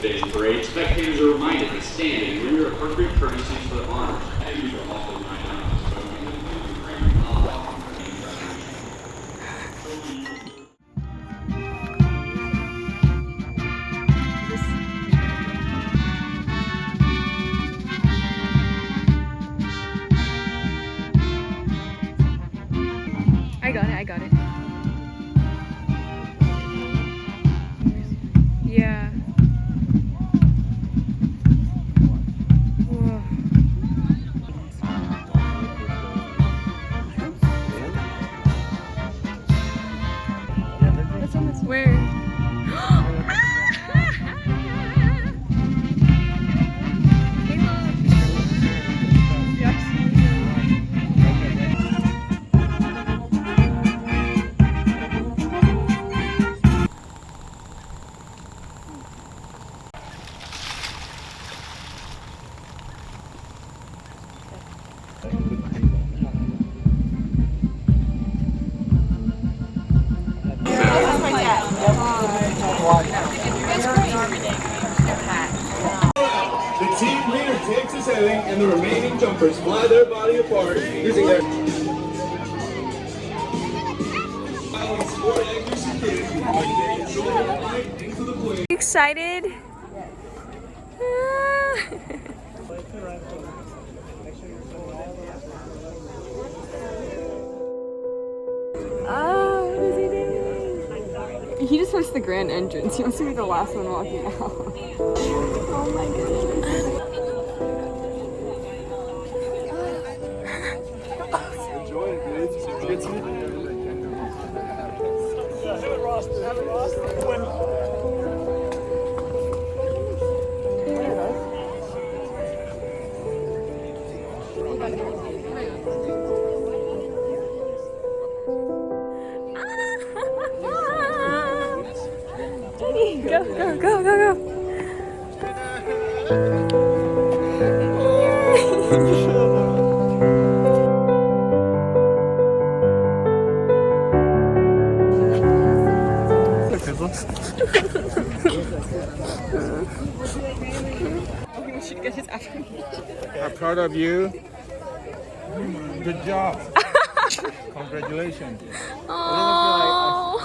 today's parade, spectators are reminded to stand and render appropriate courtesies for the honors. And you are also reminded of the voting I got it. Yeah. Whoa. That's on this. Where? The team leader takes his heading and the remaining jumpers fly their body apart using their Excited? Oh, what is he doing? He just wants the grand entrance. He wants to be the last one walking out. Oh my goodness. enjoy it, dude. Good to meet you. Have it, Ross. Have it, Ross. Go, go, go, go, go. I'm proud of you. Good job. Congratulations. Oh.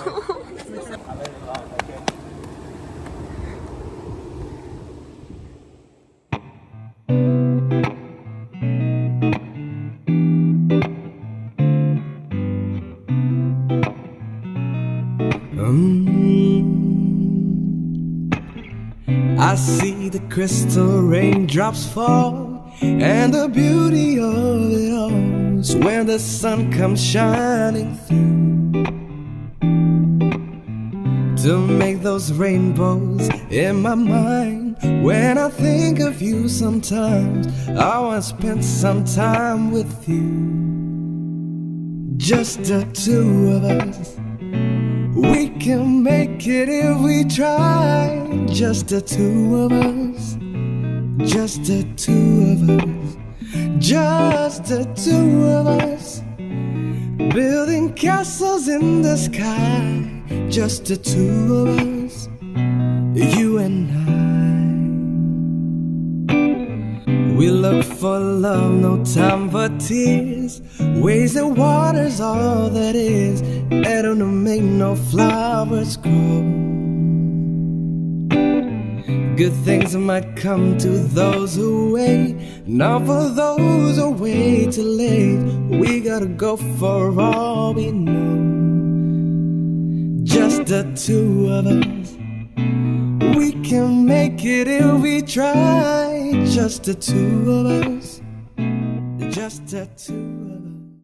I see the crystal raindrops fall, and the beauty of it all is when the sun comes shining through to make those rainbows in my mind. When I think of you sometimes, I want to spend some time with you, just the two of us. We can make it if we try. Just the two of us. Just the two of us. Just the two of us. Building castles in the sky. Just the two of us. You and I. We look for love, no time for tears. Waves and water's all that is. They don't make no flowers grow. Good things might come to those who wait, not for those who wait too late. We gotta go for all we know. Just the two of us. We can make it if we try. Just the two of us. Just the two.